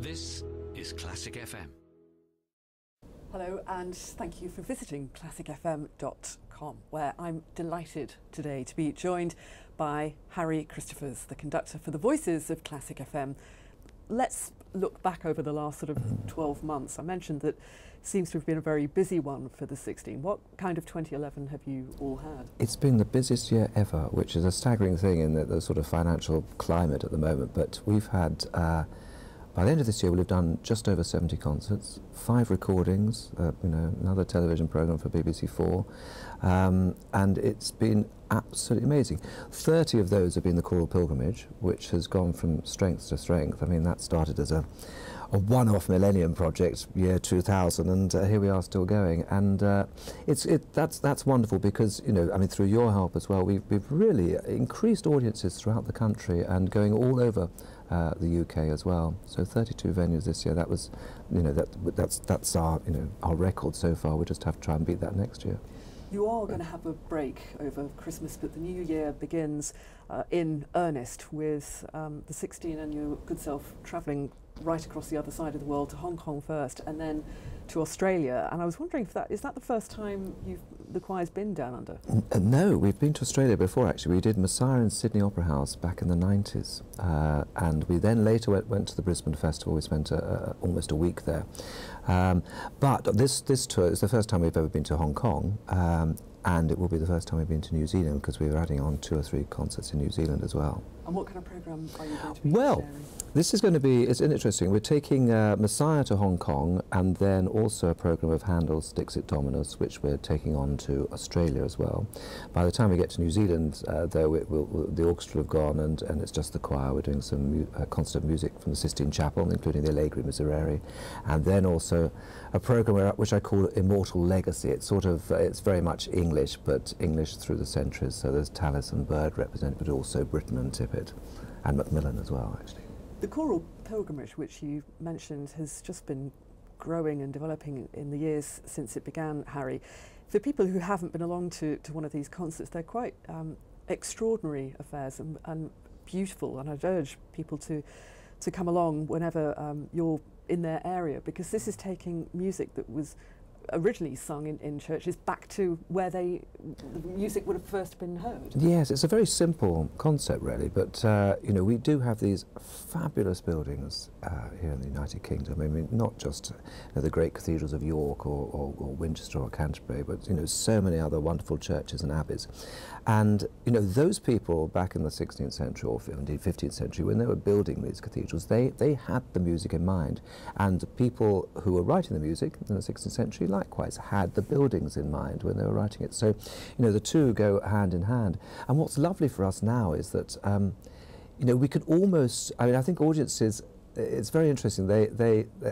This is Classic FM. Hello, and thank you for visiting classicfm.com, where I'm delighted today to be joined by Harry Christophers, the conductor for the Voices of Classic FM. Let's look back over the last sort of 12 months. I mentioned that it seems to have been a very busy one for the 16. What kind of 2011 have you all had? It's been the busiest year ever, which is a staggering thing in the sort of financial climate at the moment. But we've had, by the end of this year, we'll have done just over 70 concerts, 5 recordings, another television programme for BBC4, and it's been absolutely amazing. 30 of those have been the choral pilgrimage, which has gone from strength to strength. I mean, that started as a one-off Millennium project, year 2000, and here we are still going. And that's wonderful because, through your help as well, we've really increased audiences throughout the country and going all over the UK as well. So 32 venues this year. That was, that's our record so far. We just have to try and beat that next year. You are going to have a break over Christmas, but the new year begins in earnest with the 16 and your good self travelling right across the other side of the world to Hong Kong first and then to Australia. And I was wondering if is that the first time the choir's been down under? No, we've been to Australia before actually. We did Messiah in Sydney Opera House back in the 90s, and we then later went to the Brisbane Festival. We spent almost a week there. But this tour is the first time we've ever been to Hong Kong, and it will be the first time we've been to New Zealand because we were adding on 2 or 3 concerts in New Zealand as well. And what kind of programme are you going to be sharing? This is going to be, it's interesting, we're taking Messiah to Hong Kong and then also a programme of Handel's Dixit Dominus, which we're taking on to Australia as well. By the time we get to New Zealand, though, the orchestra will have gone and it's just the choir. We're doing some concert music from the Sistine Chapel, including the Allegri Miserere, and then also a programme which I call Immortal Legacy. It's sort of, it's very much English, but English through the centuries. So there's Tallis and Byrd represented, but also Britten and Tippett, and Macmillan as well, actually. The choral pilgrimage, which you mentioned, has just been growing and developing in the years since it began, Harry. For people who haven't been along to one of these concerts, they're quite extraordinary affairs and beautiful, and I'd urge people to come along whenever you're in their area, because this is taking music that was originally sung in churches back to where the music would have first been heard. Yes, it's a very simple concept really, but we do have these fabulous buildings here in the United Kingdom. I mean, not just the great cathedrals of York or Winchester or Canterbury, but so many other wonderful churches and abbeys. And those people back in the 16th century or indeed 15th century, when they were building these cathedrals, they had the music in mind, and the people who were writing the music in the 16th century likewise had the buildings in mind when they were writing it. So the two go hand in hand. And what's lovely for us now is that we could almost, I think audiences, it's very interesting, I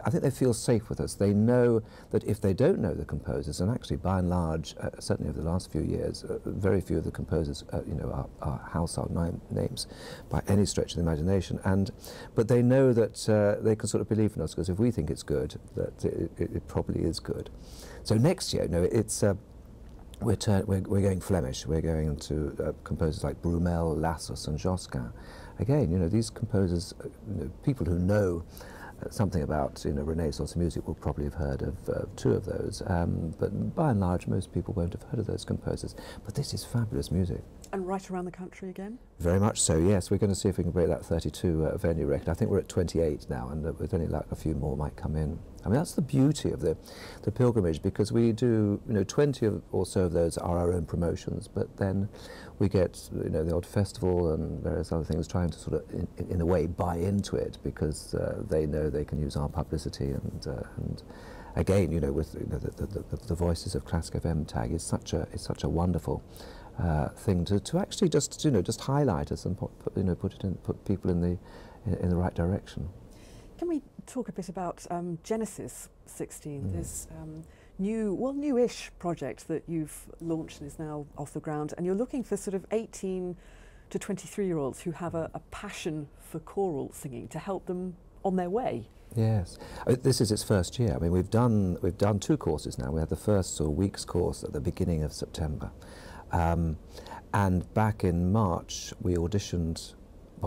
think they feel safe with us. They know that if they don't know the composers, and actually by and large, certainly over the last few years, very few of the composers are household names by any stretch of the imagination, but they know that they can sort of believe in us, because if we think it's good, that it probably is good. So next year, it's we're going Flemish. We're going to composers like Brumel, Lassus and Josquin. Again, these composers, people who know something about Renaissance music will probably have heard of 2 of those, but by and large most people won't have heard of those composers. But this is fabulous music. And right around the country again? Very much so, yes. We're going to see if we can break that 32 venue record. I think we're at 28 now, and with any luck a few more might come in. I mean, that's the beauty of the pilgrimage, because we do, 20 or so of those are our own promotions, but then we get, the odd festival and various other things trying to sort of, in a way, buy into it, because they know they can use our publicity, and again, with the Voices of Classic FM tag is such a wonderful thing to actually just highlight us and put people in the right direction. Can we talk a bit about Genesis 16? This newish project that you've launched and is now off the ground, and you're looking for sort of 18 to 23-year-olds who have a passion for choral singing to help them on their way. Yes, this is its first year. I mean, we've done 2 courses now. We had the first week's course at the beginning of September, and back in March we auditioned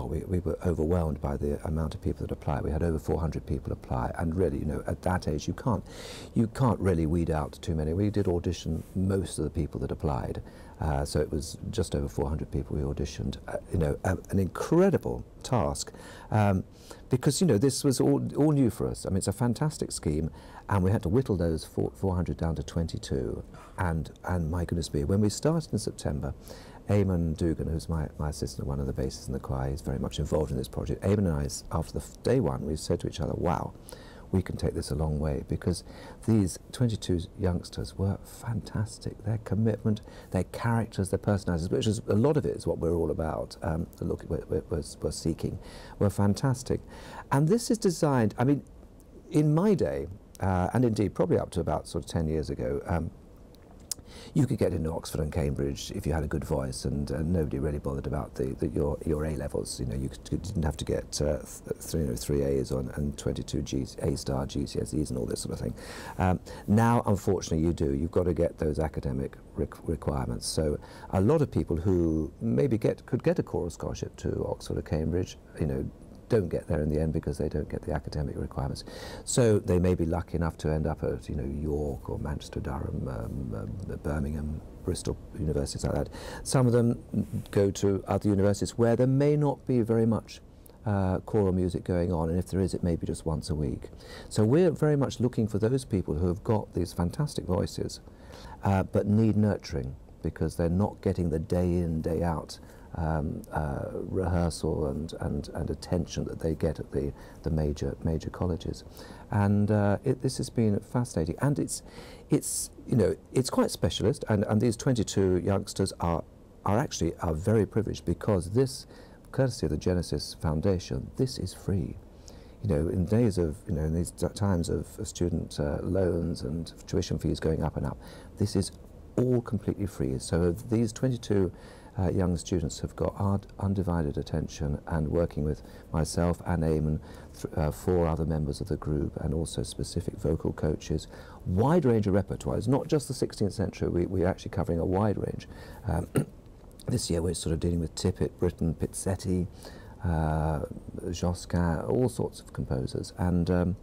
we were overwhelmed by the amount of people that applied. We had over 400 people apply, and really, you know, at that age, you can't really weed out too many. We did audition most of the people that applied, so it was just over 400 people we auditioned. You know, an incredible task, because, you know, this was all new for us. I mean, it's a fantastic scheme, and we had to whittle those 400 down to 22. And my goodness me, when we started in September, Eamon Dugan, who's my assistant, one of the bassists in the choir, he's very much involved in this project. Eamon and I, after day one, we said to each other, wow, we can take this a long way, because these 22 youngsters were fantastic. Their commitment, their characters, their personalities, which is a lot of it is what we're all about, we're seeking, were fantastic. And this is designed, I mean, in my day, and indeed probably up to about sort of 10 years ago, you could get into Oxford and Cambridge if you had a good voice, and nobody really bothered about your A levels. You know, you didn't have to get three A's and 22 A-star GCSEs and all this sort of thing. Now, unfortunately, you do. You've got to get those academic requirements. So a lot of people who maybe could get a choral scholarship to Oxford or Cambridge, you know, don't get there in the end because they don't get the academic requirements. So they may be lucky enough to end up at, you know, York or Manchester, Durham, Birmingham, Bristol, universities like that. Some of them go to other universities where there may not be very much choral music going on, and if there is, it may be just once a week. So we're very much looking for those people who have got these fantastic voices, but need nurturing because they're not getting the day in, day out rehearsal and attention that they get at the major colleges, and this has been fascinating, and it's you know, it's quite specialist, and these 22 youngsters are very privileged, because this, courtesy of the Genesis Foundation, this is free. You know, in days of, you know, in these times of student loans and tuition fees going up and up, this is all completely free. So these 22 young students have got our undivided attention, and working with myself and Eamon, 4 other members of the group, and also specific vocal coaches, wide range of repertoires, not just the 16th century, we're actually covering a wide range. This year we're sort of dealing with Tippett, Britten, Pizzetti, Josquin, all sorts of composers, and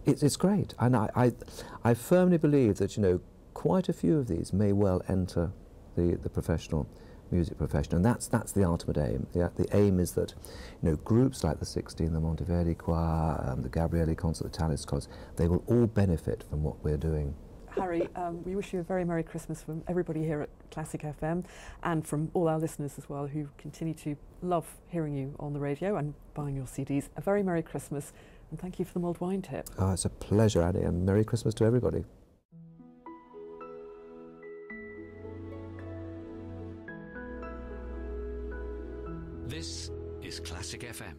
it's great. And I firmly believe that, you know, quite a few of these may well enter the professional music profession, and that's the ultimate aim. The aim is that, you know, groups like the 16, the Monteverdi Choir, the Gabrieli Concert, the Tallis Chorus, they will all benefit from what we're doing. Harry, we wish you a very Merry Christmas from everybody here at Classic FM, and from all our listeners as well, who continue to love hearing you on the radio and buying your CDs. A very Merry Christmas, and thank you for the mulled wine tip. Oh, it's a pleasure, Annie, and Merry Christmas to everybody. This is Classic FM.